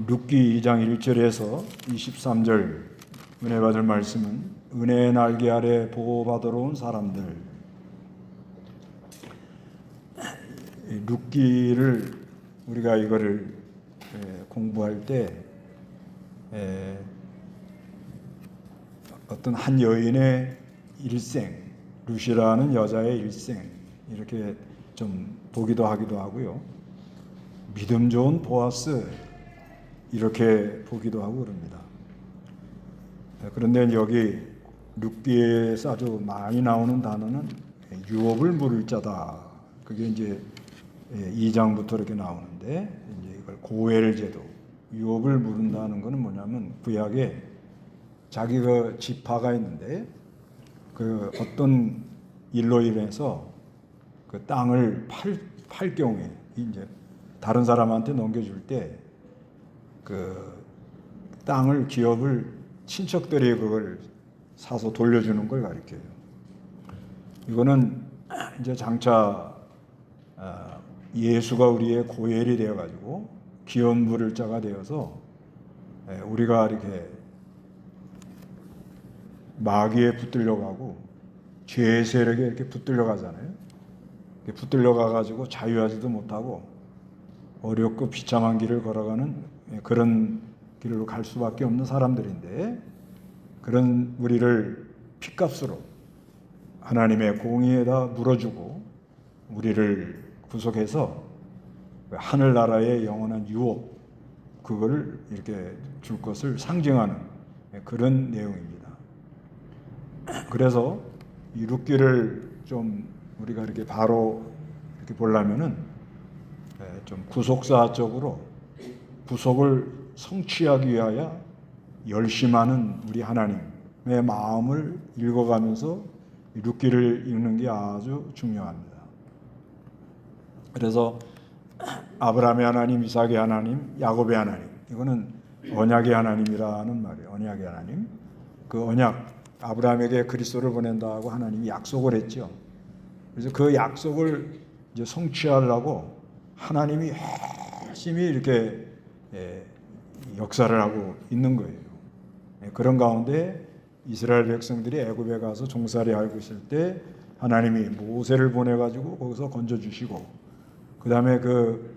룻기 2장 1절에서 23절 은혜 받을 말씀은 은혜의 날개 아래 보호받으러 온 사람들. 룻기를 우리가 이거를 공부할 때 어떤 한 여인의 일생, 룻이라는 여자의 일생 이렇게 좀 보기도 하기도 하고요. 믿음 좋은 보아스 이렇게 보기도 하고 그럽니다. 그런데 여기 룻기에서 아주 많이 나오는 단어는 유업을 물을 자다. 그게 이제 2장부터 이렇게 나오는데 이제 이걸 고엘 제도, 유업을 물은다는 것은 뭐냐면 구약에 자기 그 지파가 있는데 그 어떤 일로 인해서 그 땅을 팔 경우에 이제 다른 사람한테 넘겨줄 때 그 땅을 기업을 친척들이 그걸 사서 돌려주는 걸 가리켜요. 이거는 이제 장차 예수가 우리의 고엘이 되어가지고 기업 물을 자가 되어서 우리가 이렇게 마귀에 붙들려 가고 죄의 세력에 이렇게 붙들려 가잖아요. 붙들려 가가지고 자유하지도 못하고 어렵고 비참한 길을 걸어가는 그런 길로 갈 수밖에 없는 사람들인데, 그런 우리를 핏값으로 하나님의 공의에다 물어주고 우리를 구속해서 하늘나라의 영원한 유업, 그거를 이렇게 줄 것을 상징하는 그런 내용입니다. 그래서 이 룻기를 좀 우리가 이렇게 바로 이렇게 보려면은 좀 구속사적으로 구속을 성취하기 위하여 열심하는 우리 하나님의 마음을 읽어가면서 룻기를 읽는 게 아주 중요합니다. 그래서 아브라함의 하나님, 이삭의 하나님, 야곱의 하나님, 이거는 언약의 하나님이라는 말이에요. 언약의 하나님. 그 언약, 아브라함에게 그리스도를 보낸다고 하나님이 약속을 했죠. 그래서 그 약속을 이제 성취하려고 하나님이 열심히 이렇게 역사를 하고 있는 거예요. 그런 가운데 이스라엘 백성들이 애굽에 가서 종살이 하고 있을 때 하나님이 모세를 보내가지고 거기서 건져주시고, 그 다음에 그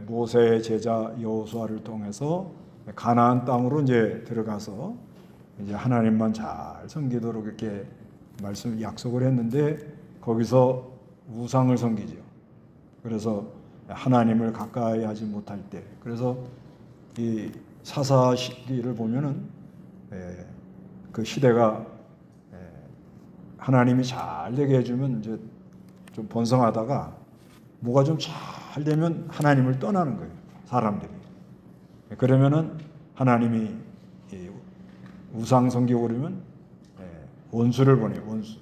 모세의 제자 여호수아를 통해서 가나안 땅으로 이제 들어가서 이제 하나님만 잘 섬기도록 이렇게 약속을 했는데 거기서 우상을 섬기죠. 그래서 하나님을 가까이 하지 못할 때, 그래서 이 사사 시기를 보면은 그 시대가 하나님이 잘 되게 해주면 이제 좀 번성하다가 뭐가 좀 잘 되면 하나님을 떠나는 거예요, 사람들이. 그러면은 하나님이 우상 섬기고 그러면 원수를 보내요. 원수.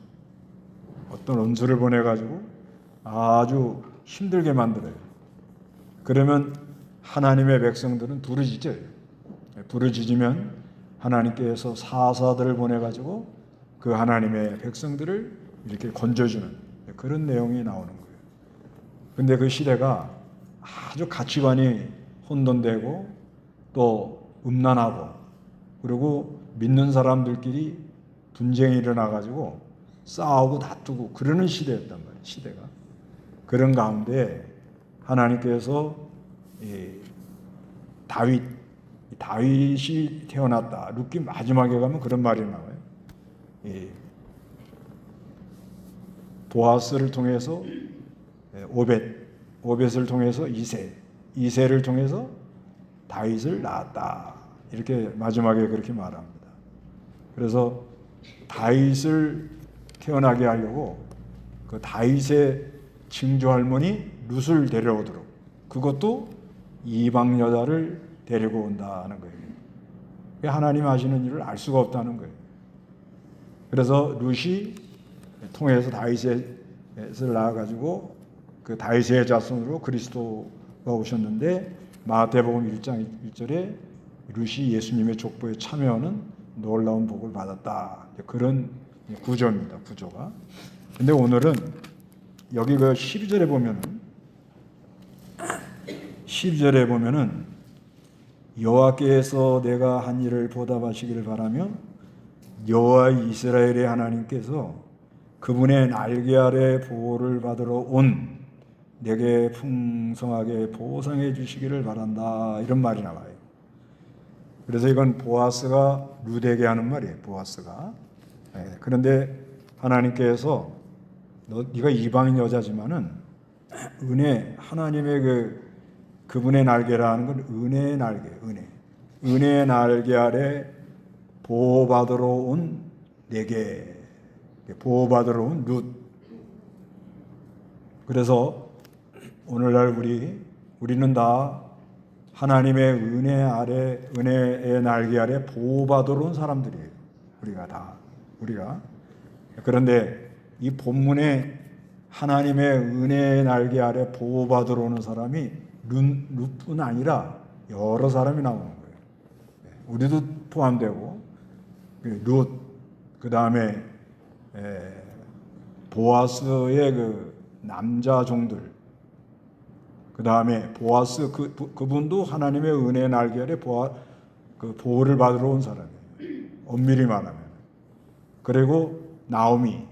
어떤 원수를 보내가지고 아주 힘들게 만들어요. 그러면 하나님의 백성들은 부르짖어요. 부르짖으면 하나님께서 사사들을 보내가지고 그 하나님의 백성들을 이렇게 건져주는 그런 내용이 나오는 거예요. 근데 그 시대가 아주 가치관이 혼돈되고 또 음란하고, 그리고 믿는 사람들끼리 분쟁이 일어나가지고 싸우고 다투고 그러는 시대였단 말이에요. 시대가. 그런 가운데 하나님께서 다윗이 태어났다. 룻기 마지막에 가면 그런 말이 나와요. 보아스를 통해서 오벳을 통해서 이새를 통해서 다윗을 낳았다. 이렇게 마지막에 그렇게 말합니다. 그래서 다윗을 태어나게 하려고 그 다윗의 증조 할머니 룻을 데려오도록, 그것도 이방 여자를 데리고 온다는 거예요. 하나님 하시는 일을 알 수가 없다는 거예요. 그래서 룻이 통해서 다윗을 낳아가지고 그 다윗의 자손으로 그리스도가 오셨는데, 마태복음 1장 1절에 룻이 예수님의 족보에 참여하는 놀라운 복을 받았다. 그런 구조입니다. 구조가. 근데 오늘은 여기 그 12절에 보면은 여호와께서 내가 한 일을 보답하시기를 바라며 여호와 이스라엘의 하나님께서 그분의 날개 아래 보호를 받으러 온 내게 풍성하게 보상해 주시기를 바란다. 이런 말이 나와요. 그래서 이건 보아스가 룻에게 하는 말이에요. 보아스가. 그런데 하나님께서 네가 이방인 여자지만은 은혜, 하나님의 그분의 날개라는 건 은혜의 날개, 은혜의 날개 아래 보호받으러 온 내게, 보호받으러 온 룻. 그래서 오늘날 우리는 다 하나님의 은혜의 날개 아래 보호받으러 온 사람들이에요. 우리가. 그런데 이 본문에 하나님의 은혜의 날개 아래 보호받으러 오는 사람이 룻뿐 아니라 여러 사람이 나오는 거예요. 우리도 포함되고 룻, 그 다음에 보아스의 그 남자 종들, 그 다음에 보아스 그분도 하나님의 은혜의 날개 아래 보호를 받으러 온 사람이에요. 엄밀히 말하면. 그리고 나오미,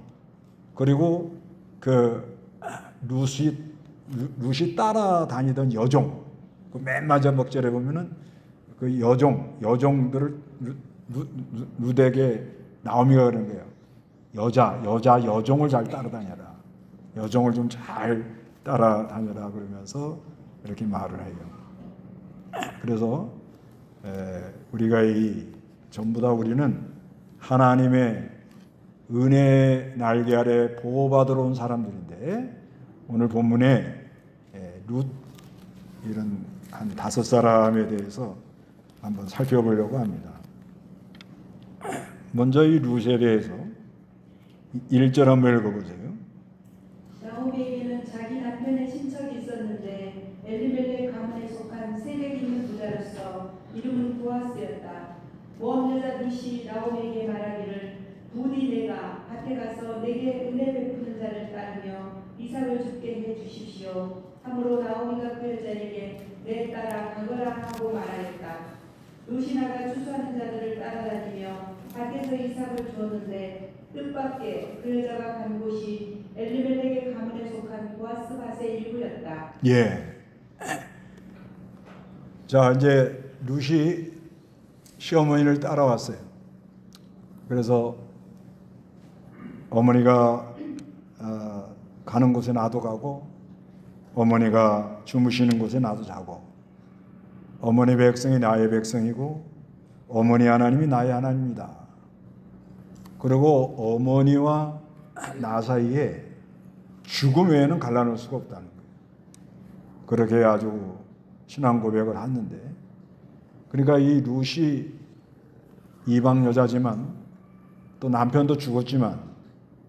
그리고 그 룻이 따라다니던 여종, 그 맨 마지막 절에 보면은 그 여종들을 룻에게 나오미가 그런 거예요. 여종을 잘 따라다녀라. 여종을 좀 잘 따라다녀라 그러면서 이렇게 말을 해요. 그래서 우리가 전부 다 우리는 하나님의 은혜의 날개 아래 보호받으러 온 사람들인데 오늘 본문에 룻 이런 한 5사람에 대해서 한번 살펴보려고 합니다. 먼저 이 룻에 대해서 1절 한번 읽어보세요. 나오미에게는 자기 남편의 친척이 있었는데 엘리멜렉 가문에 속한 세력이 있는 부자로서 이름은 보아스였다. 모압 여자 룻이 나오미에게 말하기를 부디 내가 밭에 가서 내게 은혜 베푸는 자를 따르며 이삭을 죽게 해 주십시오. 하므로 나오미가 그 여자에게 내 딸아 가거라 하고 말하였다. 룻이 나가 추수하는 자들을 따라다니며 밭에서 이삭을 주었는데 뜻밖의 그 여자가 간 곳이 엘리멜렉의 가문에 속한 보아스 밭의 일부였다. 자, 이제 룻이 시어머니를 따라왔어요. 그래서 어머니가 가는 곳에 나도 가고 어머니가 주무시는 곳에 나도 자고 어머니 백성이 나의 백성이고 어머니 하나님이 나의 하나님이다. 그리고 어머니와 나 사이에 죽음 외에는 갈라놓을 수가 없다는 거예요. 그렇게 아주 신앙 고백을 했는데, 그러니까 이 룻이 이방 여자지만 또 남편도 죽었지만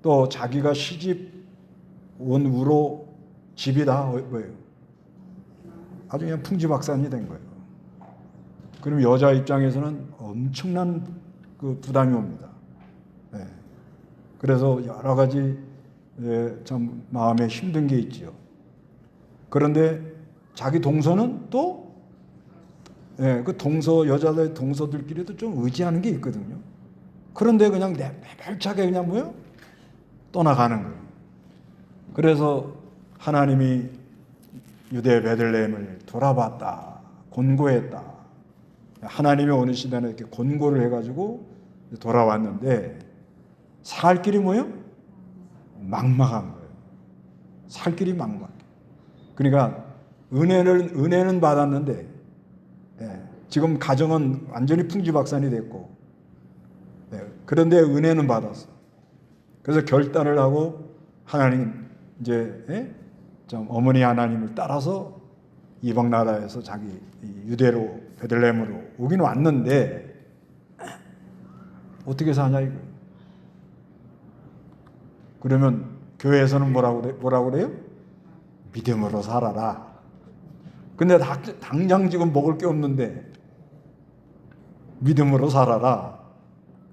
또 자기가 시집 온 후로 집이 다 뭐예요? 아주 그냥 풍지박산이 된 거예요. 그럼 여자 입장에서는 엄청난 그 부담이 옵니다. 그래서 여러 가지 참 마음에 힘든 게 있지요. 그런데 자기 동서는 또 그 여자들 동서들끼리도 좀 의지하는 게 있거든요. 그런데 그냥 매몰차게 그냥 뭐요? 떠나가는 거예요. 그래서 하나님이 유대 베들레헴을 돌아봤다, 곤고했다. 하나님이 어느 시대는 이렇게 곤고를 해가지고 돌아왔는데 살 길이 뭐예요? 막막한 거예요. 살 길이 막막해. 그러니까 은혜는 받았는데 지금 가정은 완전히 풍지박산이 됐고 그런데 은혜는 받았어. 그래서 결단을 하고 하나님 이제 좀 어머니 하나님을 따라서 이방 나라에서 자기 유대로 베들레헴으로 오긴 왔는데 어떻게 사냐 이거. 그러면 교회에서는 뭐라고 그래요? 믿음으로 살아라. 근데 당장 지금 먹을 게 없는데 믿음으로 살아라.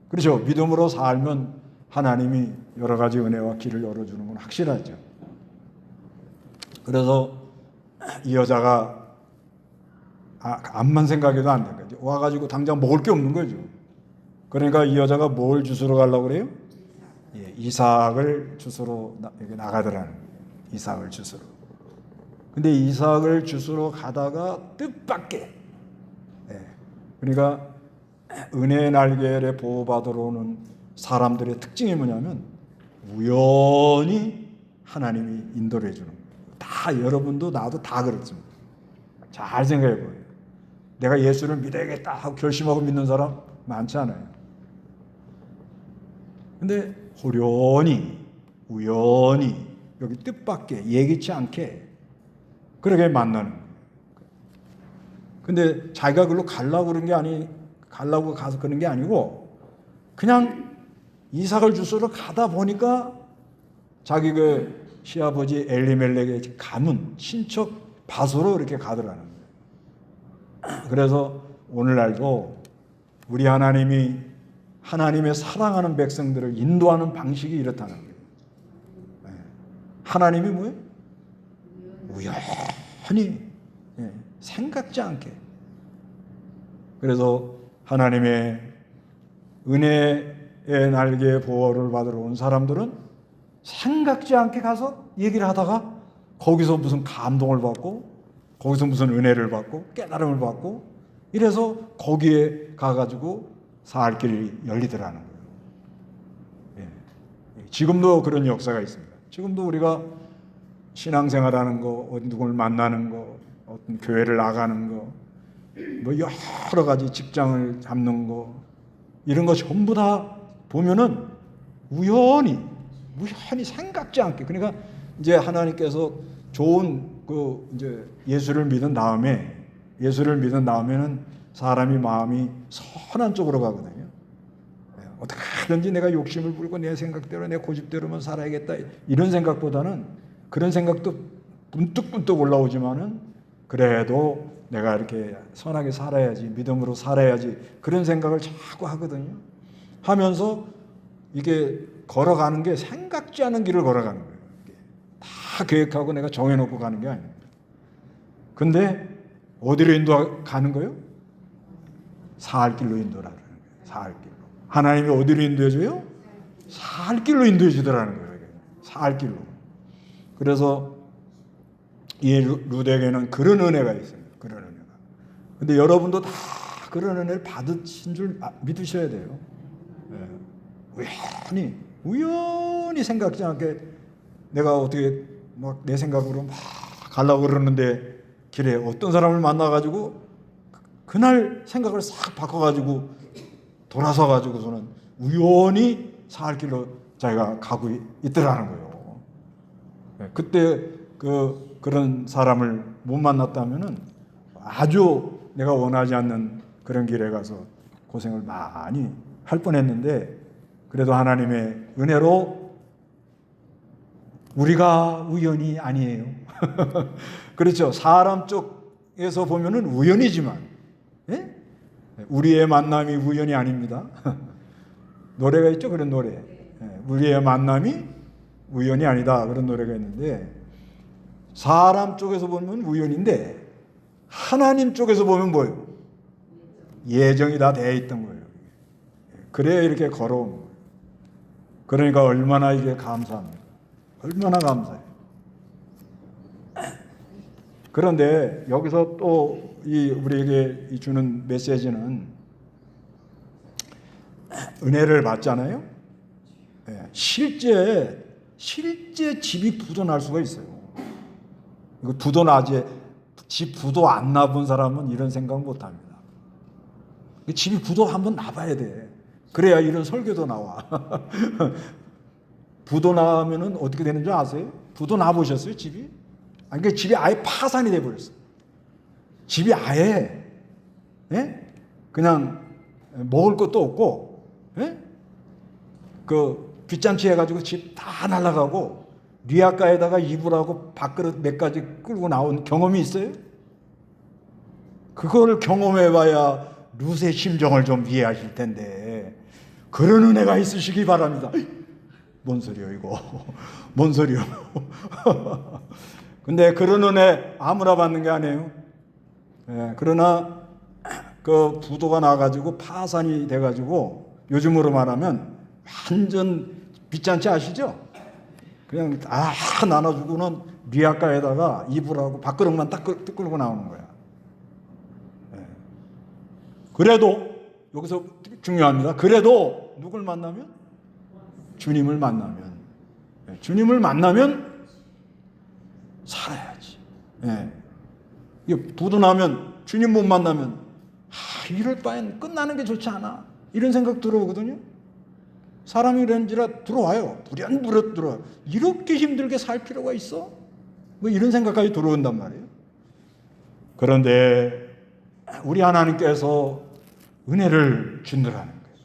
그렇죠? 믿음으로 살면 하나님이 여러 가지 은혜와 길을 열어주는 건 확실하죠. 그래서 이 여자가 암만 생각해도 안 된 거죠. 와가지고 당장 먹을 게 없는 거죠. 그러니까 이 여자가 뭘 주스러 가려고 그래요? 예, 이삭을 주스러 나가더라는 거예요. 이삭을 주스러. 근데 이삭을 주스러 가다가 뜻밖의, 예, 그러니까 은혜의 날개를 보호받으러 오는 사람들의 특징이 뭐냐면 우연히 하나님이 인도를 해주는 거예요. 다 여러분도 나도 다 그렇습니다. 잘 생각해 보세요. 내가 예수를 믿어야겠다 하고 결심하고 믿는 사람 많지 않아요. 근데 호련히 우연히 여기 뜻밖의 예기치 않게 그렇게 만나는 거예요. 근데 자기가 그걸로 가려고 가서 그런 게 아니고 그냥 이삭을 주스러 가다 보니까 자기 그 시아버지 엘리멜렉의 가문 친척 밭으로 이렇게 가더라는 거예요. 그래서 오늘날도 우리 하나님이 하나님의 사랑하는 백성들을 인도하는 방식이 이렇다는 거예요. 하나님이 뭐예요? 우연히, 생각지 않게. 그래서 하나님의 은혜의 날개의 보호를 받으러 온 사람들은 생각지 않게 가서 얘기를 하다가 거기서 무슨 감동을 받고 거기서 무슨 은혜를 받고 깨달음을 받고 이래서 거기에 가가지고 살 길이 열리더라는 거예요. 지금도 그런 역사가 있습니다. 지금도 우리가 신앙생활하는 거, 누굴 만나는 거, 어떤 교회를 나가는 거, 뭐 여러 가지 직장을 잡는 거 이런 거 전부 다 보면은 우연히 생각지 않게 그러니까 이제 하나님께서 좋은 그 이제 예수를 믿은 다음에는 사람이 마음이 선한 쪽으로 가거든요. 어떻게든지 내가 욕심을 부리고 내 생각대로 내 고집대로만 살아야겠다 이런 생각보다는 그런 생각도 문득문득 올라오지만은 그래도 내가 이렇게 선하게 살아야지 믿음으로 살아야지 그런 생각을 자꾸 하거든요. 하면서 이게 걸어가는 게 생각지 않은 길을 걸어가는 거예요. 다 계획하고 내가 정해놓고 가는 게 아닙니다. 근데 어디로 인도가는 거예요? 살 길로 인도라는 거예요. 살 길로. 하나님이 어디로 인도해줘요? 살 길로 인도해 주더라는 거예요. 살 길로. 그래서 이 루덱에는 그런 은혜가 있습니다. 그런 은혜가. 근데 여러분도 다 그런 은혜를 받으신 줄 믿으셔야 돼요. 우연히 생각지 않게 내가 어떻게 막 내 생각으로 막 가려고 그러는데 길에 어떤 사람을 만나가지고 그날 생각을 싹 바꿔가지고 돌아서가지고서는 우연히 살 길로 자기가 가고 있더라는 거예요. 그때 그런 사람을 못 만났다면은 아주 내가 원하지 않는 그런 길에 가서 고생을 많이 할 뻔했는데 그래도 하나님의 은혜로 우리가 우연이 아니에요. 그렇죠. 사람 쪽에서 보면은 우연이지만, 예? 우리의 만남이 우연이 아닙니다. 노래가 있죠. 그런 노래. 우리의 만남이 우연이 아니다. 그런 노래가 있는데 사람 쪽에서 보면 우연인데 하나님 쪽에서 보면 뭐예요? 예정이 다 되어 있던 거예요. 그래야 이렇게 걸어온 거예요. 그러니까 얼마나 이게 감사합니다. 얼마나 감사해요. 그런데 여기서 또 우리에게 주는 메시지는 은혜를 받잖아요. 실제 집이 부도날 수가 있어요. 이거 집 부도 안 나본 사람은 이런 생각 못 합니다. 집이 부도 한번 나봐야 돼. 그래야 이런 설교도 나와. 부도 나면은 어떻게 되는 줄 아세요? 부도 나보셨어요, 집이? 아니, 그러니까 집이 아예 파산이 돼버렸어요. 집이 아예, 그냥 먹을 것도 없고, 그 빚잔치 해가지고 집 다 날아가고, 리아가에다가 이불하고 밥그릇 몇 가지 끌고 나온 경험이 있어요? 그걸 경험해봐야 룻의 심정을 좀 이해하실 텐데, 그런 은혜가 있으시기 바랍니다. 뭔 소리요 이거? 뭔 소리요? 근데 그런 은혜 아무나 받는 게 아니에요. 예, 그러나 그 부도가 나가지고 파산이 돼가지고 요즘으로 말하면 완전 빚잔치 아시죠? 그냥 다 나눠주고는 리아가에다가 이불하고 밥그릇만 딱 끌고 나오는 거야. 예. 그래도 여기서 중요합니다. 그래도 누굴 만나면? 주님을 만나면. 예. 주님을 만나면 살아야지. 예. 이게 부도 나면 주님 못 만나면 이럴 바엔 끝나는 게 좋지 않아. 이런 생각 들어오거든요. 사람이 이런지라 들어와요. 불현불현 들어와요. 이렇게 힘들게 살 필요가 있어? 뭐 이런 생각까지 들어온단 말이에요. 그런데 우리 하나님께서 은혜를 준다라는 거예요.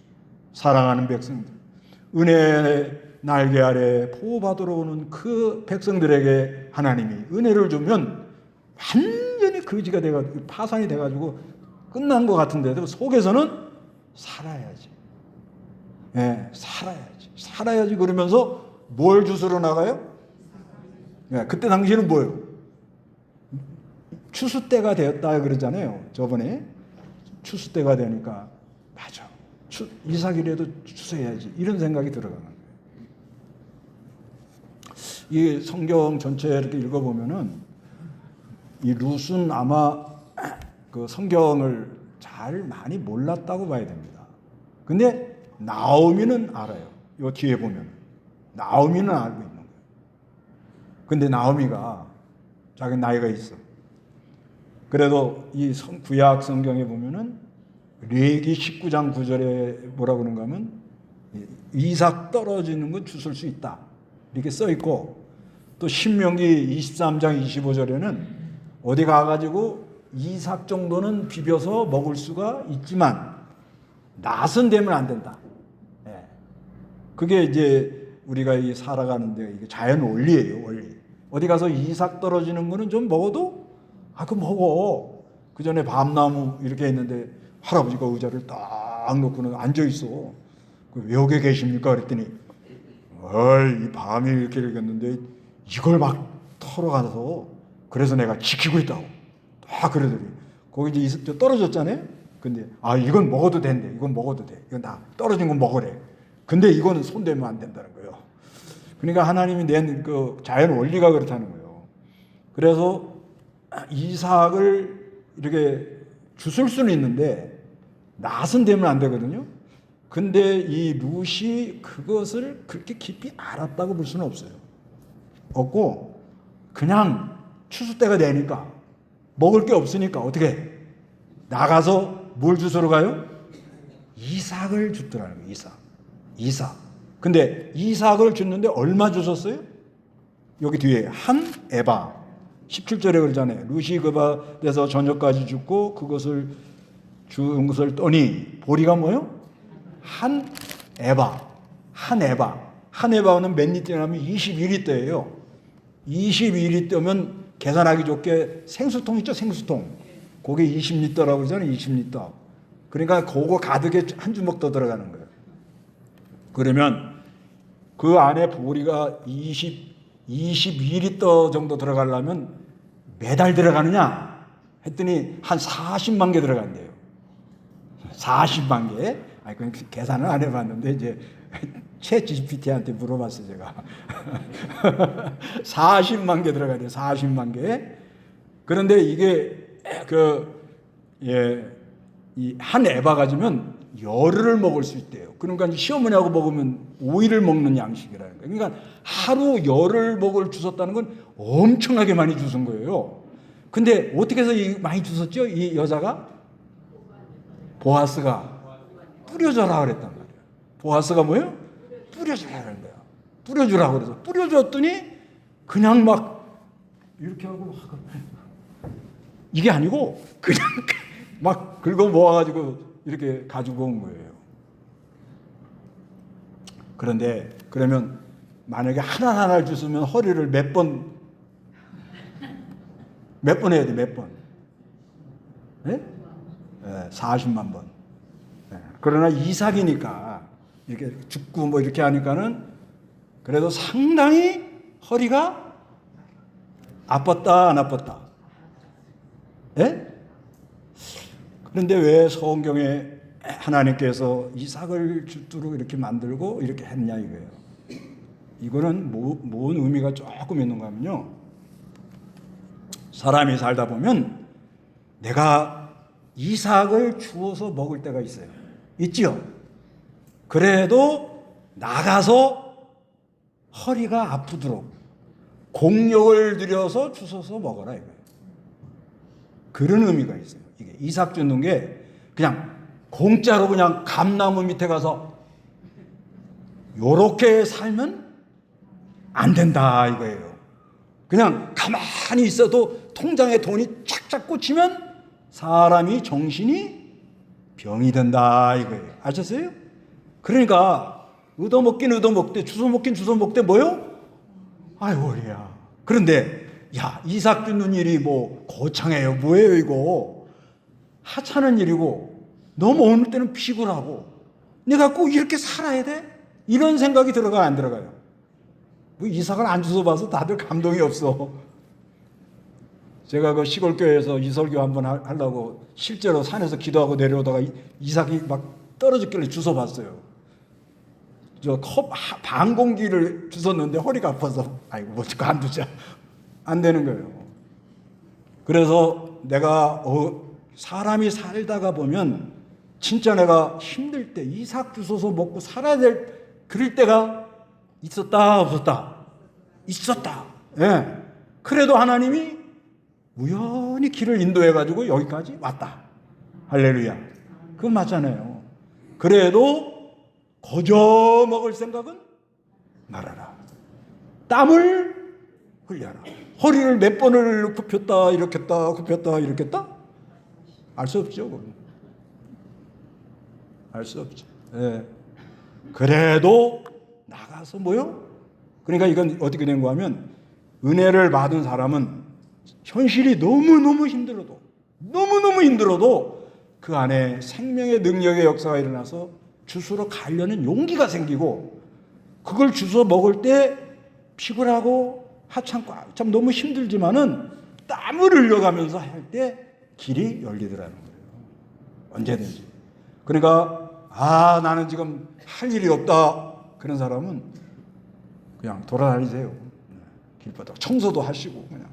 사랑하는 백성들. 은혜의 날개 아래 보호받으러 오는 그 백성들에게 하나님이 은혜를 주면 완전히 거지가 돼가지고 파산이 돼가지고 끝난 것 같은데도 속에서는 살아야지. 예, 살아야지. 살아야지 그러면서 뭘 주스러 나가요? 예, 그때 당시에는 뭐예요? 추수 때가 되었다 그러잖아요. 저번에 추수 때가 되니까 맞아. 이삭이라도 추수해야지. 이런 생각이 들어가는 거예요. 이 성경 전체 이렇게 읽어보면은 이 룻은 아마 그 성경을 잘 많이 몰랐다고 봐야 됩니다. 근데 나오미는 알아요. 이 뒤에 보면 나오미는 알고 있는 거예요. 근데 나오미가 자기 나이가 있어. 그래도 이 구약 성경에 보면은 레기 19장 9절에 뭐라고 그러는가 하면 이삭 떨어지는 건 주술 수 있다. 이렇게 써 있고 또 신명기 23장 25절에는 어디 가가지고 이삭 정도는 비벼서 먹을 수가 있지만 낫은 되면 안 된다. 예. 그게 이제 우리가 이 살아가는데 이게 자연 원리예요, 원리. 어디 가서 이삭 떨어지는 거는 좀 먹어도 그 먹어. 그 전에 밤나무 이렇게 있는데 할아버지가 의자를 딱 놓고는 앉아 있어. 왜 여기 계십니까? 그랬더니 이 밤이 이렇게 읽었는데 이걸 막 털어가서 그래서 내가 지키고 있다고. 다 그러더니 거기 이제 떨어졌잖아요. 근데 이건 먹어도 된대. 이건 먹어도 돼. 이건 다 떨어진 건 먹으래. 근데 이거는 손대면 안 된다는 거예요. 그러니까 하나님이 낸 그 자연 원리가 그렇다는 거예요. 그래서 이삭을 이렇게 주술 수는 있는데 낫은 되면 안 되거든요. 근데 이 룻이 그것을 그렇게 깊이 알았다고 볼 수는 없어요. 없고 그냥 추수 때가 되니까 먹을 게 없으니까 어떻게 나가서 뭘 주스러 가요? 이삭을 줬더라는 거예요. 이삭. 근데 이삭을 줬는데 얼마 주셨어요? 여기 뒤에 한 에바 17절에 그러잖아요. 룻이 그 밭에서 저녁까지 죽고 그것을 준 것을 떠니 보리가 뭐예요? 한 에바는 몇 리터냐면 22리터예요. 22리터면 계산하기 좋게 생수통 있죠? 생수통. 그게 20리터라고 그러잖아요. 20리터. 그러니까 그거 가득에 한 주먹 더 들어가는 거예요. 그러면 그 안에 보리가 22리터 정도 들어가려면 매달 들어가느냐 했더니 한 40만 개 들어간대요. 40만 개. 그건 계산을 안 해봤는데 이제 챗 GPT한테 물어봤어요 제가. 40만 개 들어가야 돼요. 40만 개. 그런데 이게 이 한 에바 가지면 열흘을 먹을 수 있대요. 그러니까 시어머니하고 먹으면 5일을 먹는 양식이라는 거예요. 그러니까 하루 열흘 먹을 주셨다는 건 엄청나게 많이 주신 거예요. 근데 어떻게 해서 많이 주셨죠? 이 여자가? 보아스가 뿌려줘라 그랬단 말이에요. 보아스가 뭐예요? 뿌려주라 그런 거야. 뿌려주라 그래서 뿌려줬더니 그냥 막 이렇게 하고 이게 아니고 그냥 막 긁어 모아가지고 이렇게 가지고 온 거예요. 그런데 그러면 만약에 하나하나를 주시면 허리를 몇 번 해야 돼? 몇 번? 네? 40만 번. 그러나 이삭이니까 이렇게 죽고 뭐 이렇게 하니까는 그래도 상당히 허리가 아팠다 안 아팠다? 예? 그런데 왜 성경에 하나님께서 이삭을 주도록 이렇게 만들고 이렇게 했냐 이거예요. 이거는 뭔 의미가 조금 있는가 하면요. 사람이 살다 보면 내가 이삭을 주워서 먹을 때가 있어요. 있지요? 그래도 나가서 허리가 아프도록 공력을 들여서 주워서 먹어라 이거예요. 그런 의미가 있어요. 이게 이삭 줍는 게 그냥 공짜로 그냥 감나무 밑에 가서 요렇게 살면 안 된다 이거예요. 그냥 가만히 있어도 통장에 돈이 착착 꽂히면 사람이 정신이 병이 된다 이거예요. 아셨어요? 그러니까 얻어먹긴 주워먹긴 주워먹되 뭐요? 아이 허리야. 그런데 야 이삭 줍는 일이 뭐 거창해요. 뭐예요 이거? 하찮은 일이고 너무 어느 때는 피곤하고 내가 꼭 이렇게 살아야 돼? 이런 생각이 들어가 안 들어가요? 뭐 이삭을 안 주워봐서 다들 감동이 없어. 제가 그 시골 교회에서 이설교 한번 하려고 실제로 산에서 기도하고 내려오다가 이삭이 막 떨어졌길래 주워봤어요. 저 컵 반 공기를 주웠는데 허리가 아파서 아이고 뭐 간두자 안 되는 거예요. 그래서 내가 사람이 살다가 보면 진짜 내가 힘들 때 이삭 주워서 먹고 살아야 될 그럴 때가 있었다 없었다? 있었다. 예. 그래도 하나님이 우연히 길을 인도해 가지고 여기까지 왔다. 할렐루야. 그건 맞잖아요. 그래도 거저 먹을 생각은 말아라. 땀을 흘려라. 허리를 몇 번을 굽혔다 일으켰다 굽혔다 일으켰다? 알 수 없죠. 알 수 없죠. 예. 그래도 나가서 뭐요? 그러니까 이건 어떻게 된 거 하면 은혜를 받은 사람은 현실이 너무너무 힘들어도 그 안에 생명의 능력의 역사가 일어나서 주스러 가려는 용기가 생기고 그걸 주워 먹을 때 피곤하고 하찮고 참 너무 힘들지만은 땀을 흘려가면서 할 때 길이 열리더라는 거예요. 언제든지. 그러니까 나는 지금 할 일이 없다. 그런 사람은 그냥 돌아다니세요. 길바닥 청소도 하시고 그냥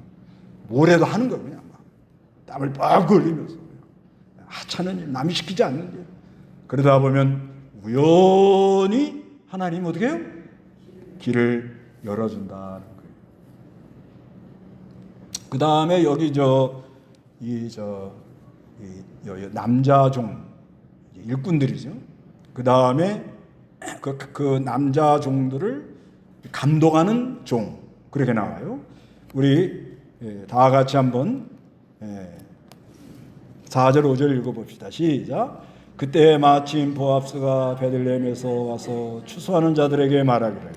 뭐래도 하는 거예요. 그냥 막 땀을 빡 흘리면서 하찮은 일, 남이 시키지 않는 일. 그러다 보면 우연히 하나님 어떻게 해요? 길을 열어준다는 거예요. 그 다음에 여기 남자종 일꾼들이죠. 그 다음에 그 남자종들을 감독하는 종 그렇게 나와요. 우리 다 같이 한번 4절 5절 읽어봅시다. 시작. 그때 마침 보압스가 베들레헴에서 와서 추수하는 자들에게 말하기를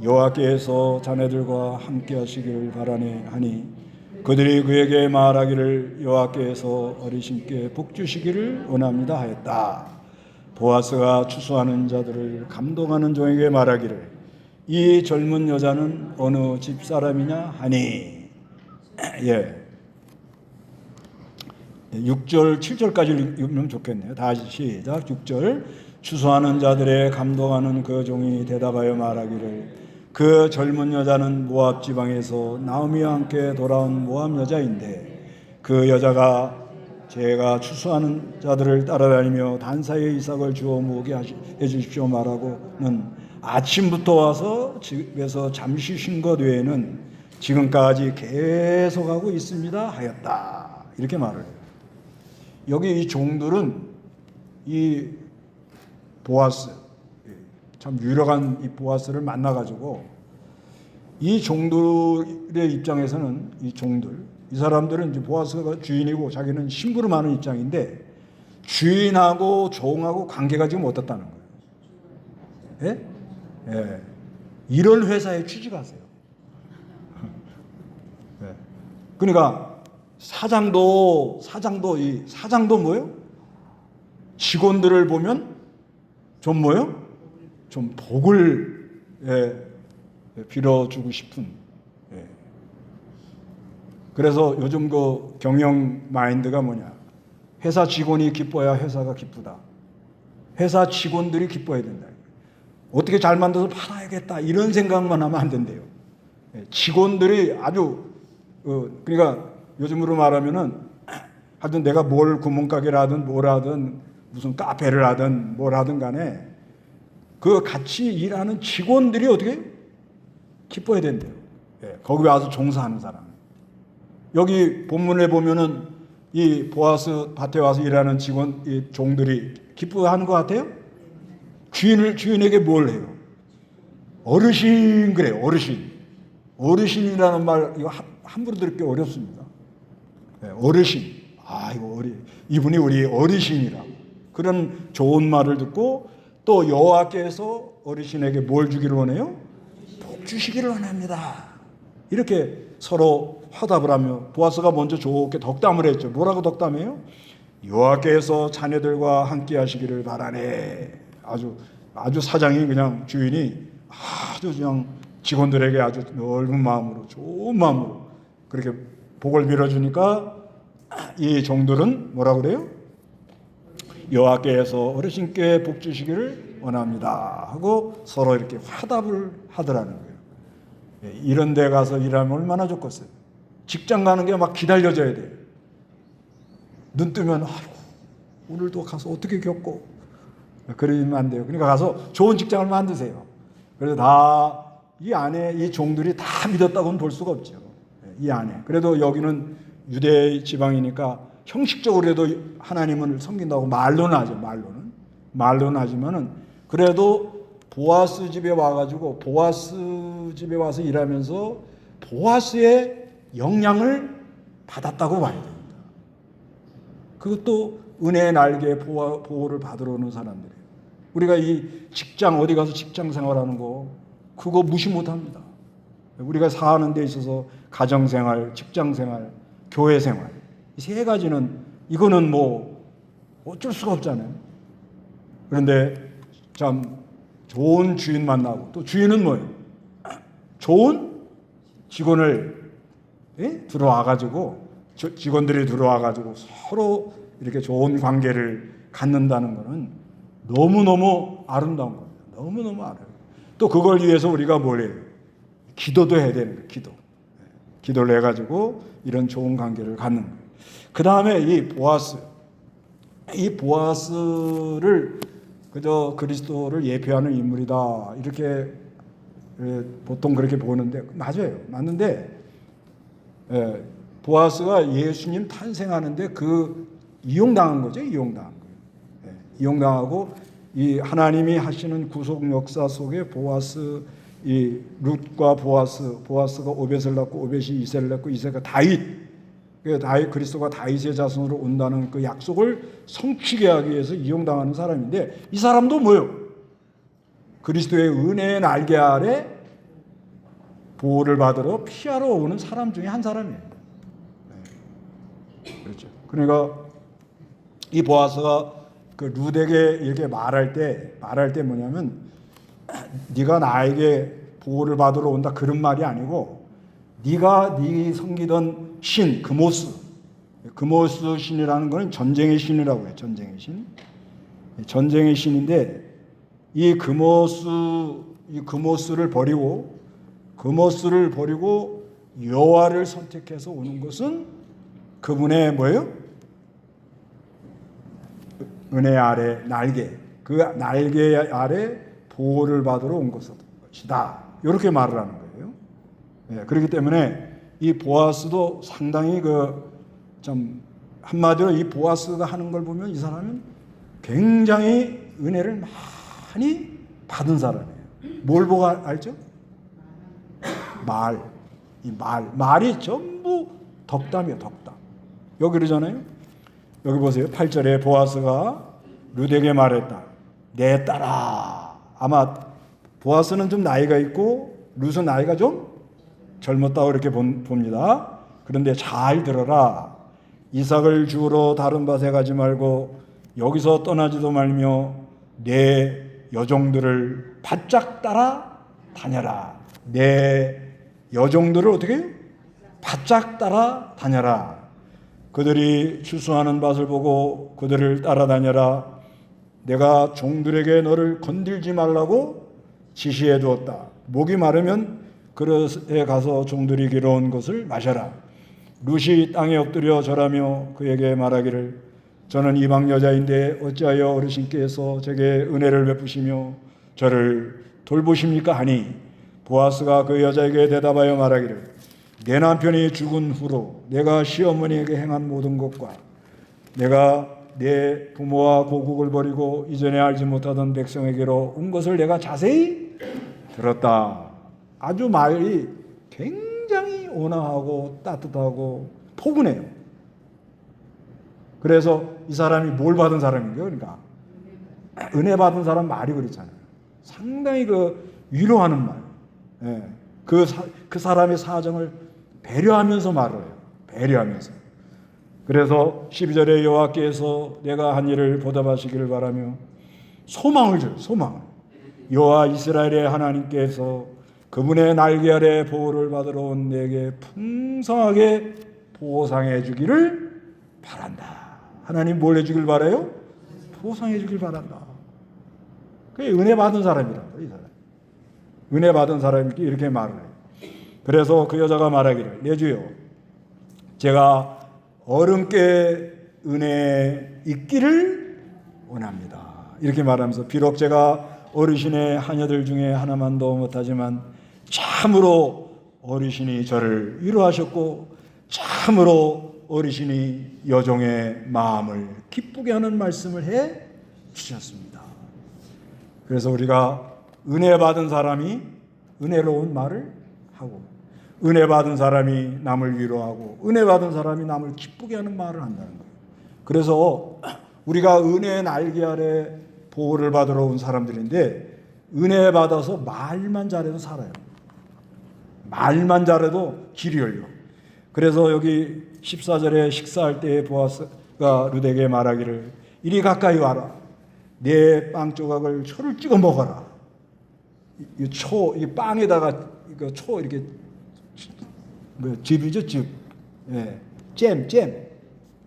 여호와께서 자네들과 함께 하시기를 바라네 하니 그들이 그에게 말하기를 여호와께서 어리신께 복 주시기를 원합니다 하였다. 보아스가 추수하는 자들을 감동하는 종에게 말하기를 이 젊은 여자는 어느 집 사람이냐 하니 6절 7절까지 읽으면 좋겠네요. 다시 시작. 6절 추수하는 자들의 감동하는 그 종이 대답하여 말하기를 그 젊은 여자는 모압 지방에서 나오미와 함께 돌아온 모압 여자인데 그 여자가 제가 추수하는 자들을 따라다니며 단사의 이삭을 주워 모으게 해 주십시오 말하고는 아침부터 와서 집에서 잠시 쉰 것 외에는 지금까지 계속하고 있습니다 하였다. 이렇게 말을 해요. 여기 이 종들은 이 보아스 참 유력한 이 보아스를 만나가지고 이 종들의 입장에서는 이 사람들은 이제 보아스가 주인이고 자기는 심부름 하는 입장인데 주인하고 종하고 관계가 지금 어떻다는 거예요. 예? 예. 이런 회사에 취직하세요. 예. 그러니까 사장도 뭐예요? 직원들을 보면 좀 뭐예요? 좀 복을 빌어주고 싶은. 그래서 요즘 그 경영 마인드가 뭐냐? 회사 직원이 기뻐야 회사가 기쁘다. 회사 직원들이 기뻐야 된다. 어떻게 잘 만들어서 팔아야겠다 이런 생각만 하면 안 된대요. 직원들이 아주 그러니까 요즘으로 말하면은 하여튼 내가 뭘 구멍가게를 하든 뭘 하든 무슨 카페를 하든 뭘 하든 간에 그 같이 일하는 직원들이 어떻게 기뻐야 된대요. 거기 와서 종사하는 사람. 여기 본문에 보면은 이 보아스 밭에 와서 일하는 직원, 이 종들이 기뻐하는 것 같아요? 주인에게 뭘 해요? 어르신 그래요. 어르신. 어르신이라는 말 이거 함부로 듣기 어렵습니다. 어르신. 이분이 우리 어르신이라고. 그런 좋은 말을 듣고 또 여호와께서 어르신에게 뭘 주기를 원해요? 복 주시기를 원합니다. 이렇게 서로 화답을 하며 보아스가 먼저 좋게 덕담을 했죠. 뭐라고 덕담해요? 여호와께서 자네들과 함께 하시기를 바라네. 아주 사장이 그냥 주인이 아주 그냥 직원들에게 아주 넓은 마음으로 좋은 마음으로 그렇게 복을 빌어주니까 이 종들은 뭐라고 그래요? 여호와께서 어르신께 복 주시기를 원합니다 하고 서로 이렇게 화답을 하더라는 거예요. 이런 데 가서 일하면 얼마나 좋겠어요. 직장 가는 게 막 기다려져야 돼요. 눈 뜨면 오늘도 가서 어떻게 겪고 그러면 안 돼요. 그러니까 가서 좋은 직장을 만드세요. 그래서 다 이 안에 이 종들이 다 믿었다고는 볼 수가 없죠. 이 안에. 그래도 여기는 유대 지방이니까 형식적으로도 하나님을 섬긴다고 말로는 하죠. 말로는 하지만은 그래도 보아스 집에 와가지고 보아스 집에 와서 일하면서 보아스의 영향을 받았다고 봐야 됩니다. 그것도 은혜의 날개에 보호를 받으러 오는 사람들이에요. 우리가 이 직장 어디 가서 직장 생활하는 거 그거 무시 못합니다. 우리가 사는 데 있어서 가정생활, 직장생활, 교회생활 이 세 가지는 이거는 뭐 어쩔 수가 없잖아요. 그런데 참 좋은 주인 만나고 또 주인은 뭐예요? 좋은 직원을 들어와가지고 직원들이 들어와가지고 서로 이렇게 좋은 관계를 갖는다는 것은 너무너무 아름다운 겁니다. 너무너무 아름다워요. 또 그걸 위해서 우리가 뭘 해요? 기도도 해야 되는 거예요. 기도를 해가지고 이런 좋은 관계를 갖는 거예요. 그 다음에 이 보아스를 그저 그리스도를 예표하는 인물이다 이렇게 보통 그렇게 보는데 맞아요. 맞는데 보아스가 예수님 탄생하는데 이용당한 거죠. 이용당한 거예요. 이용당하고 이 하나님이 하시는 구속 역사 속에 보아스 이 룻과 보아스가 오벳을 낳고 오벳이 이새를 낳고 이새가 다윗 그리스도가 다윗의 자손으로 온다는 그 약속을 성취게 하기 위해서 이용당하는 사람인데 이 사람도 뭐예요? 그리스도의 은혜의 날개 아래 보호를 받으러 피하러 오는 사람 중에 한 사람이에요. 그렇죠. 그러니까 이 보아스가 그 룻에게 이렇게 말할 때 뭐냐면 네가 나에게 보호를 받으러 온다 그런 말이 아니고 네가 네 섬기던 신 그모스 신이라는 것은 전쟁의 신이라고 해요. 전쟁의 신인데 이 그모스를 버리고 여호와를 선택해서 오는 것은 그분의 뭐예요? 은혜 아래 날개 그 날개 아래 보호를 받으러 온 것이다. 이렇게 말을 하는 거예요. 그렇기 때문에 이 보아스도 상당히 참 한마디로 이 보아스가 하는 걸 보면 이 사람은 굉장히 은혜를 많이 받은 사람이에요. 뭘 보고 알죠? 말이 전부 덕담이에요. 덕담. 여기 그러잖아요. 여기 보세요. 8절에 보아스가 룻에게 말했다. 내 딸아. 아마 보아스는 좀 나이가 있고 룻은 나이가 좀 젊었다고 이렇게 봅니다. 그런데 잘 들어라. 이삭을 주우러 다른 밭에 가지 말고 여기서 떠나지도 말며 내 여종들을 바짝 따라 다녀라. 내 여종들을 어떻게 해요? 바짝 따라 다녀라. 그들이 추수하는 밭을 보고 그들을 따라다녀라. 내가 종들에게 너를 건들지 말라고 지시해 두었다. 목이 마르면 그릇에 가서 종들이 길어온 것을 마셔라. 룻이 땅에 엎드려 절하며 그에게 말하기를 저는 이방 여자인데 어찌하여 어르신께서 제게 은혜를 베푸시며 저를 돌보십니까 하니 보아스가 그 여자에게 대답하여 말하기를 내 남편이 죽은 후로 내가 시어머니에게 행한 모든 것과 내가 내 부모와 고국을 버리고 이전에 알지 못하던 백성에게로 온 것을 내가 자세히 들었다. 아주 말이 굉장히 온화하고 따뜻하고 포근해요. 그래서 이 사람이 뭘 받은 사람인가요? 그러니까 은혜 받은 사람 말이 그렇잖아요. 상당히 그 위로하는 말. 예. 그 사람의 사정을 배려하면서 말을 해요. 배려하면서. 그래서 12절에 여호와께서 내가 한 일을 보답하시기를 바라며 소망을 줘요. 소망을. 여호와 이스라엘의 하나님께서 그분의 날개 아래 보호를 받으러 온 내게 풍성하게 보상해 주기를 바란다. 하나님 뭘 해주길 바라요? 보상해 주길 바란다. 그게 은혜 받은 사람이라고 이 사람. 은혜 받은 사람이 이렇게 말을 해요. 그래서 그 여자가 말하기를 내 주여 제가 어른께 은혜 있기를 원합니다. 이렇게 말하면서 비록 제가 어르신의 하녀들 중에 하나만도 못하지만 참으로 어르신이 저를 위로하셨고 참으로 어르신이 여종의 마음을 기쁘게 하는 말씀을 해 주셨습니다. 그래서 우리가 은혜 받은 사람이 은혜로운 말을 하고 은혜 받은 사람이 남을 위로하고 은혜 받은 사람이 남을 기쁘게 하는 말을 한다는 거예요. 그래서 우리가 은혜의 날개 아래 보호를 받으러 온 사람들인데 은혜 받아서 말만 잘해도 살아요. 말만 잘해도 길이 열려. 그래서 여기 14절에 식사할 때에 보아스가 룻에게 말하기를 이리 가까이 와라. 내 빵 조각을 초를 찍어 먹어라. 이 초, 이 빵에다가 이거 초 이렇게 즙이죠, 즙. 예. 잼.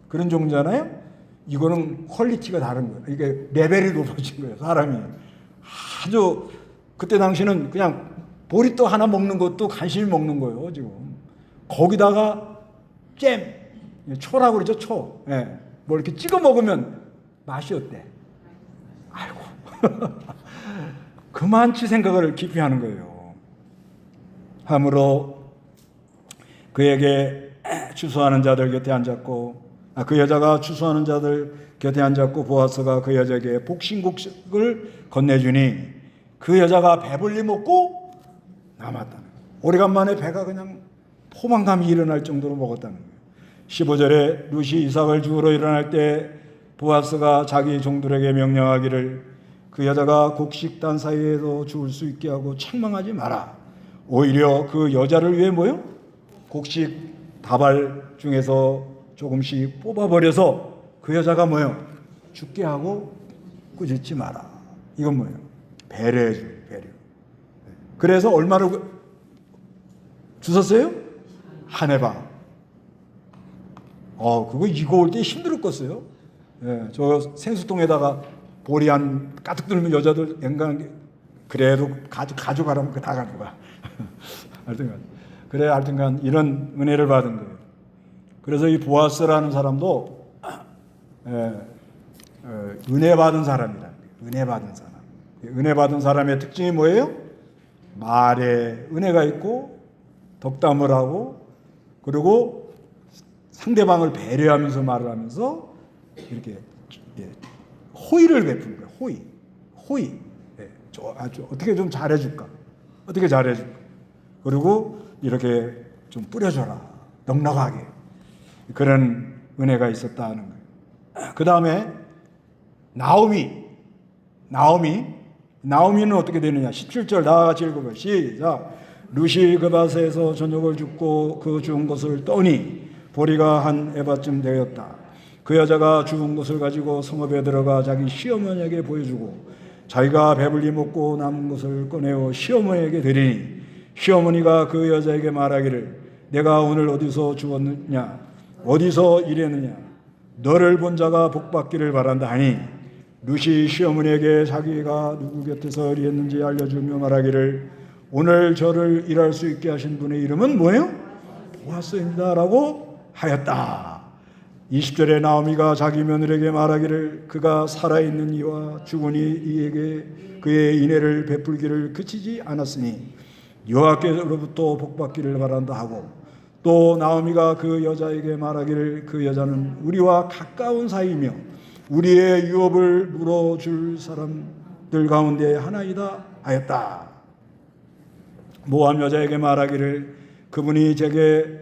그런 종류잖아요. 이거는 퀄리티가 다른 거예요. 이게 레벨이 높아진 거예요, 사람이. 아주 그때 당시는 그냥 보리떡 하나 먹는 것도 간신히 먹는 거예요, 지금. 거기다가 잼, 초라고 그러죠, 초. 예. 뭐 이렇게 찍어 먹으면 맛이 어때? 아이고. 그만치 생각을 깊이 하는 거예요. 함으로 그에게 추수하는 자들 곁에 앉았고, 그 여자가 추수하는 자들 곁에 앉았고 보아스가 그 여자에게 복신국을 건네주니 그 여자가 배불리 먹고 남았다는 거예요. 오래간만에 배가 그냥 포만감이 일어날 정도로 먹었다는 거예요. 15절에 룻이 이삭을 주우러 일어날 때 보아스가 자기 종들에게 명령하기를 그 여자가 곡식단 사이에도 주울 수 있게 하고 책망하지 마라. 오히려 그 여자를 위해 뭐요? 곡식 다발 중에서 조금씩 뽑아버려서 그 여자가 뭐요? 죽게 하고 꾸짖지 마라. 이건 뭐예요? 배려해 줄 배려. 그래서 얼마를 주셨어요? 한 해방. 그거 이거 올 때 힘들었겠어요. 예, 저 생수통에다가 보리 한 가득 들면 여자들 연간 그래도 가져가라면 다 가져가. 하여튼간 이런 은혜를 받은 거예요. 그래서 이 보아스라는 사람도 은혜 받은 사람이라. 은혜 받은 사람. 은혜 받은 사람의 특징이 뭐예요? 말에 은혜가 있고 덕담을 하고 그리고 상대방을 배려하면서 말을 하면서 이렇게 호의를 베푸는 거예요. 호의. 아주 어떻게 좀 잘해줄까? 어떻게 잘해줄까? 그리고 이렇게 좀 뿌려줘라. 넉넉하게. 그런 은혜가 있었다는 거예요. 그 다음에 나오미는 어떻게 되느냐? 17절 다 같이 읽어봐요. 시작. 룻이 그 밭에서 저녁을 줍고 그 주운 것을 떠니 보리가 한 에바쯤 되었다. 그 여자가 주운 것을 가지고 성읍에 들어가 자기 시어머니에게 보여주고 자기가 배불리 먹고 남은 것을 꺼내어 시어머니에게 드리니 시어머니가 그 여자에게 말하기를 내가 오늘 어디서 주웠느냐? 어디서 이랬느냐? 너를 본 자가 복받기를 바란다 하니 루시 시어머니에게 자기가 누구 곁에서 일했는지 알려주며 말하기를 오늘 저를 일할 수 있게 하신 분의 이름은 뭐예요? 보아스입니다 라고 하였다. 20절에 나오미가 자기 며느리에게 말하기를 그가 살아있는 이와 죽은 이에게 그의 인애를 베풀기를 그치지 않았으니 여호와께로부터 복받기를 바란다 하고 또 나오미가 그 여자에게 말하기를 그 여자는 우리와 가까운 사이이며 우리의 유업을 물어줄 사람들 가운데 하나이다 하였다. 모압 여자에게 말하기를 그분이 제게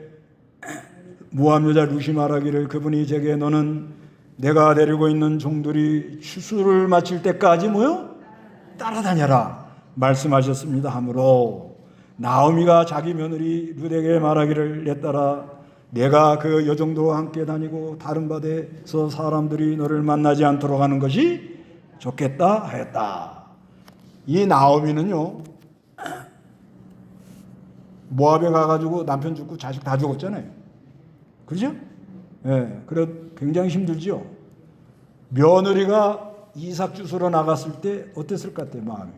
모압 여자 루시 말하기를 그분이 제게 너는 내가 데리고 있는 종들이 추수를 마칠 때까지 뭐요? 따라다녀라 말씀하셨습니다 하므로 나오미가 자기 며느리 룻에게 말하기를 내 딸아 내가 그 여종도 함께 다니고 다른 밭에서 사람들이 너를 만나지 않도록 하는 것이 좋겠다 하였다. 이 나오미는요 모압에 가가지고 남편 죽고 자식 다 죽었잖아요. 그렇죠? 예, 그래 굉장히 힘들죠. 며느리가 이삭 주소로 나갔을 때 어땠을 것 같아요, 마음이?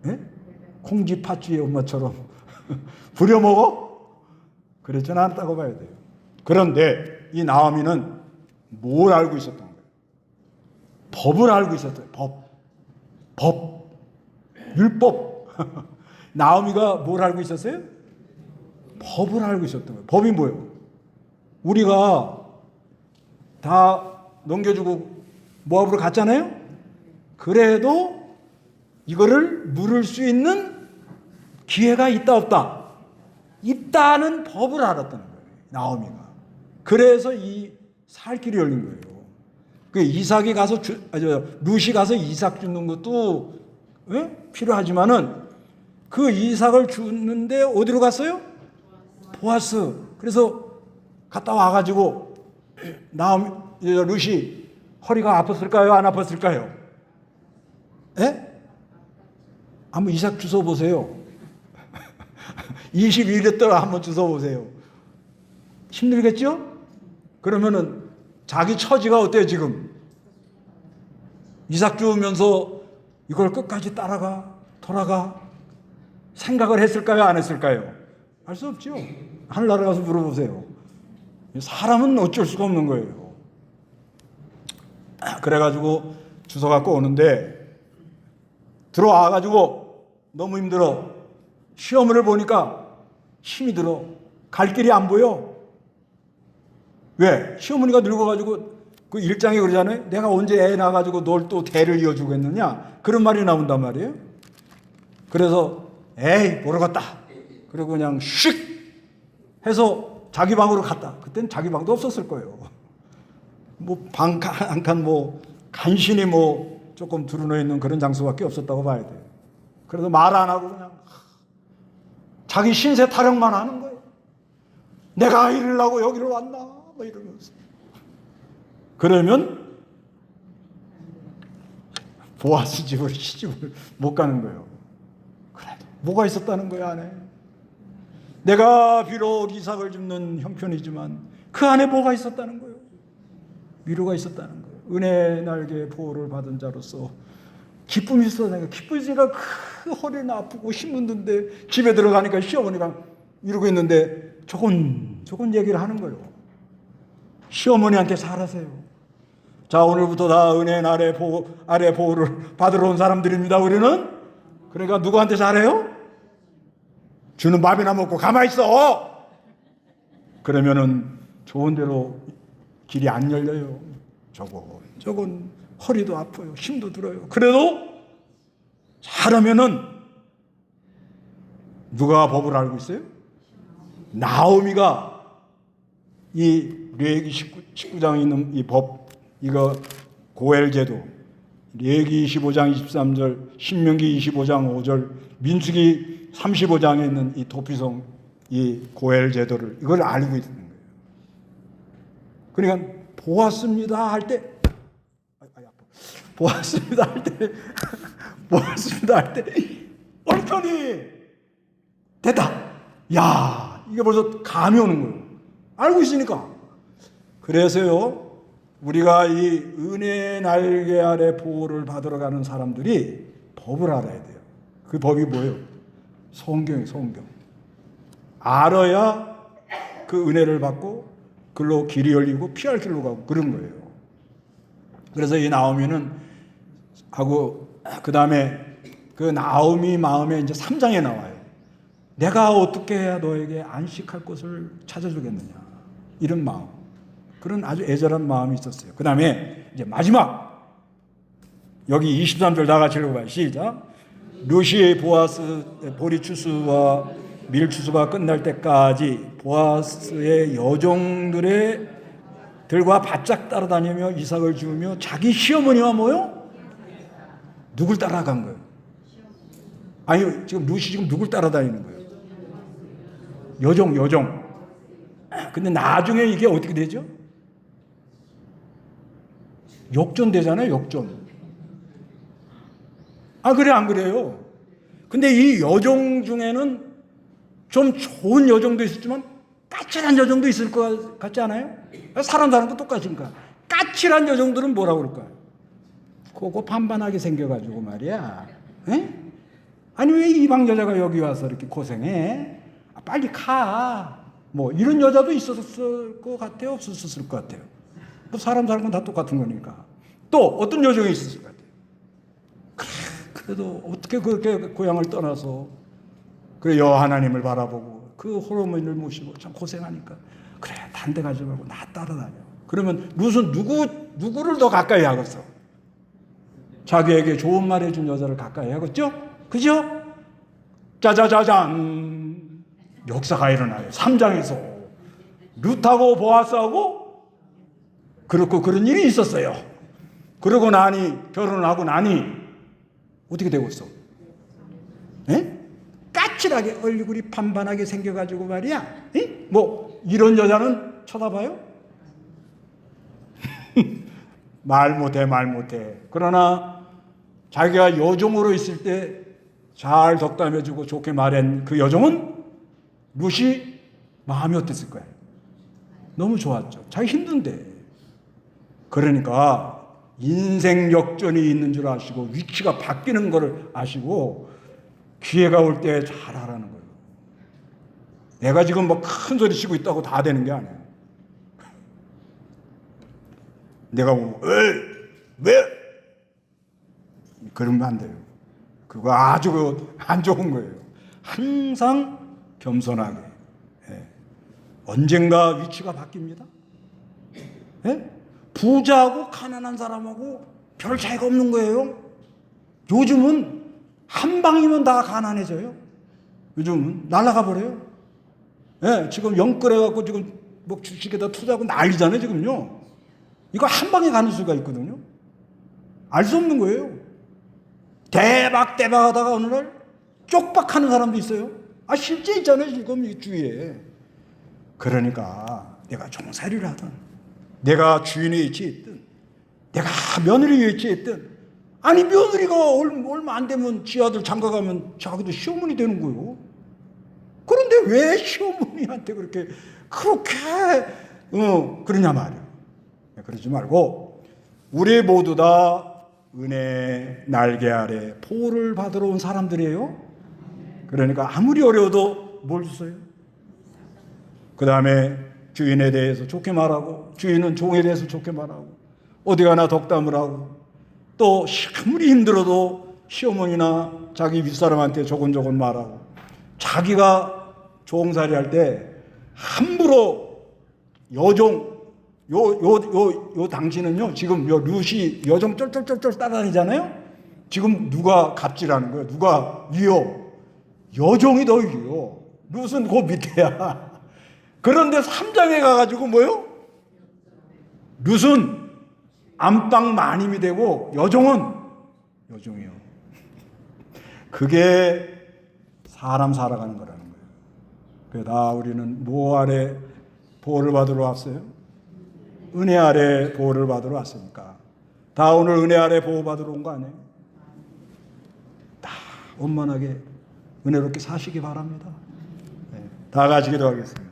예? 콩쥐 팥쥐의 엄마처럼 부려먹어? 그랬지는 않았다고 봐야 돼요. 그런데 이 나오미는 뭘 알고 있었던 거예요? 법을 알고 있었어요. 법, 율법. 나오미가 뭘 알고 있었어요? 법을 알고 있었던 거예요. 법이 뭐예요? 우리가 다 넘겨주고 모압으로 갔잖아요. 그래도 이거를 물을 수 있는 기회가 있다 없다? 있다는 법을 알았다는 거예요. 나오미가. 그래서 이 살 길이 열린 거예요. 그 이삭이 가서 룻이 가서 이삭 주는 것도 필요하지만은 그 이삭을 주는데 어디로 갔어요? 보아스. 그래서 갔다 와가지고 나오미 룻이 허리가 아팠을까요? 안 아팠을까요? 예? 한번 이삭 주워 보세요. 21일 동안 한번 주워 보세요. 힘들겠죠? 그러면은 자기 처지가 어때요 지금? 이삭 주우면서 이걸 끝까지 따라가 돌아가 생각을 했을까요? 안 했을까요? 알 수 없죠. 하늘나라 가서 물어보세요. 사람은 어쩔 수가 없는 거예요. 그래가지고 주워 갖고 오는데 들어와가지고 너무 힘들어. 시어머니를 보니까 힘이 들어. 갈 길이 안 보여. 왜? 시어머니가 늙어가지고 그 일장에 그러잖아요. 내가 언제 애 낳아가지고 널 또 대를 이어주겠느냐. 그런 말이 나온단 말이에요. 그래서 에이 모르겠다. 그리고 그냥 슉 해서 자기 방으로 갔다. 그때는 자기 방도 없었을 거예요. 뭐 방 한 칸 뭐 간신히 뭐 조금 드러나 있는 그런 장소밖에 없었다고 봐야 돼요. 그래서 말 안 하고 그냥 자기 신세 타령만 하는 거예요. 내가 이러려고 여기로 왔나? 뭐 이러면서. 그러면 보아스 집을 시집을 못 가는 거예요. 그래도 뭐가 있었다는 거야 안에. 내가 비록 이삭을 줍는 형편이지만 그 안에 뭐가 있었다는 거예요. 위로가 있었다는 거예요. 은혜 날개 보호를 받은 자로서 기쁨이 있어. 내가 기쁘니까 그 허리는 아프고 힘든데 집에 들어가니까 시어머니가 이러고 있는데 조금 얘기를 하는 거예요. 시어머니한테 잘하세요. 자 오늘부터 다 은혜 아래 보호를 받으러 온 사람들입니다. 우리는. 그러니까 누구한테 잘해요? 주는 밥이나 먹고 가만히 있어. 그러면은 좋은 대로 길이 안 열려요. 저건 허리도 아파요. 힘도 들어요. 그래도 잘하면은 누가 법을 알고 있어요? 나오미가 이 레위기 19장에 있는 이 법, 이거 고엘 제도, 레위기 25장 23절, 신명기 25장 5절, 민수기 35장에 있는 이 도피성 이 고엘 제도를 이걸 알고 있는 거예요. 그러니까 보았습니다 할 때 보았습니다 할 때 옳더니 됐다. 야 이게 벌써 감이 오는 거예요. 알고 있으니까. 그래서요, 우리가 이 은혜의 날개 아래 보호를 받으러 가는 사람들이 법을 알아야 돼요. 그 법이 뭐예요? 성경이에요, 성경. 알아야 그 은혜를 받고 글로 길이 열리고 피할 길로 가고 그런 거예요. 그래서 이 나오미는 하고 그 다음에 그 나오미 마음에 이제 3장에 나와요. 내가 어떻게 해야 너에게 안식할 곳을 찾아주겠느냐. 이런 마음. 그런 아주 애절한 마음이 있었어요. 그 다음에 이제 마지막 여기 23절 다 같이 읽어봐요. 시작. 루시 보아스 보리추수와 밀추수가 끝날 때까지 보아스의 여종들의 들과 바짝 따라다니며 이삭을 주우며 자기 시어머니와 뭐요? 누굴 따라간 거예요? 아니 지금 루시 지금 누굴 따라다니는 거예요? 여종. 근데 나중에 이게 어떻게 되죠? 역전되잖아요, 역전. 아, 그래, 안 그래요? 근데 이 여종 중에는 좀 좋은 여종도 있었지만 까칠한 여종도 있을 것 같지 않아요? 사람도 똑같으니까. 까칠한 여종들은 뭐라고 그럴까요? 그거 반반하게 생겨가지고 말이야. 에? 아니, 왜 이방 여자가 여기 와서 이렇게 고생해? 아, 빨리 가. 뭐, 이런 여자도 있었을 것 같아요? 없었을 것 같아요? 뭐 사람 사는 건 다 똑같은 거니까. 또 어떤 여종이 있었을 것 같아요? 그래도 어떻게 그렇게 고향을 떠나서 그래 여호와 하나님을 바라보고 그 호르몬을 모시고 참 고생하니까 그래 단 데 가지 말고 나 따라다녀. 그러면 무슨 누구를 더 가까이 하겠어? 자기에게 좋은 말 해준 여자를 가까이 하겠죠? 그죠? 짜자자잔 역사가 일어나요. 3장에서 룻하고 보아스하고 그렇고 그런 일이 있었어요. 그러고 나니 결혼을 하고 나니 어떻게 되고 있어? 에? 까칠하게 얼굴이 반반하게 생겨가지고 말이야. 에? 뭐 이런 여자는 쳐다봐요? 말 못해. 그러나 자기가 여종으로 있을 때 잘 덕담해주고 좋게 말한 그 여종은 룻이 마음이 어땠을 거예요? 너무 좋았죠. 자기 힘든데. 그러니까 인생 역전이 있는 줄 아시고 위치가 바뀌는 걸 아시고 기회가 올 때 잘 하라는 거예요. 내가 지금 뭐 큰 소리 치고 있다고 다 되는 게 아니에요. 내가 뭐 왜? 그러면 안 돼요. 그거 아주 안 좋은 거예요. 항상 겸손하게. 예. 언젠가 위치가 바뀝니다. 예? 부자하고 가난한 사람하고 별 차이가 없는 거예요. 요즘은 한 방이면 다 가난해져요. 요즘은 날아가 버려요. 예, 지금 영끌해갖고 지금 뭐 주식에다 투자하고 난리잖아요, 지금요. 이거 한 방에 가는 수가 있거든요. 알 수 없는 거예요. 대박 하다가 어느 날 쪽박하는 사람도 있어요. 아, 실제 있잖아요, 지금 이 주위에. 그러니까 내가 종살이를 하든 내가 주인의 위치에 있든 내가 며느리 위치에 있든 아니 며느리가 얼마 안 되면 지 아들 장가가면 자기도 시어머니 되는 거예요. 그런데 왜 시어머니한테 그렇게 그러냐 말이에요. 그러지 말고 우리 모두 다 은혜 날개 아래 보호를 받으러 온 사람들이에요. 그러니까 아무리 어려워도 뭘 주세요? 그 다음에 주인에 대해서 좋게 말하고 주인은 종에 대해서 좋게 말하고 어디 가나 덕담을 하고 또 아무리 힘들어도 시어머니나 자기 윗사람한테 조곤조곤 말하고 자기가 종살이 할 때 함부로 여종 요 당신은요 지금 요 룻이 여종 쫄쫄쫄쫄 따라다니잖아요. 지금 누가 갑질하는 거예요? 누가 위요? 여종이 더 위요. 룻은 그 밑에야. 그런데 3장에 가가지고 뭐요? 룻은 안방 마님이 되고 여종이요. 그게 사람 살아가는 거라는 거예요. 그다 우리는 뭐 아래 보호를 받으러 왔어요? 은혜 아래 보호를 받으러 왔으니까 다 오늘 은혜 아래 보호 받으러 온 거 아니에요? 다 원만하게 은혜롭게 사시기 바랍니다. 네. 다 같이 기도하겠습니다.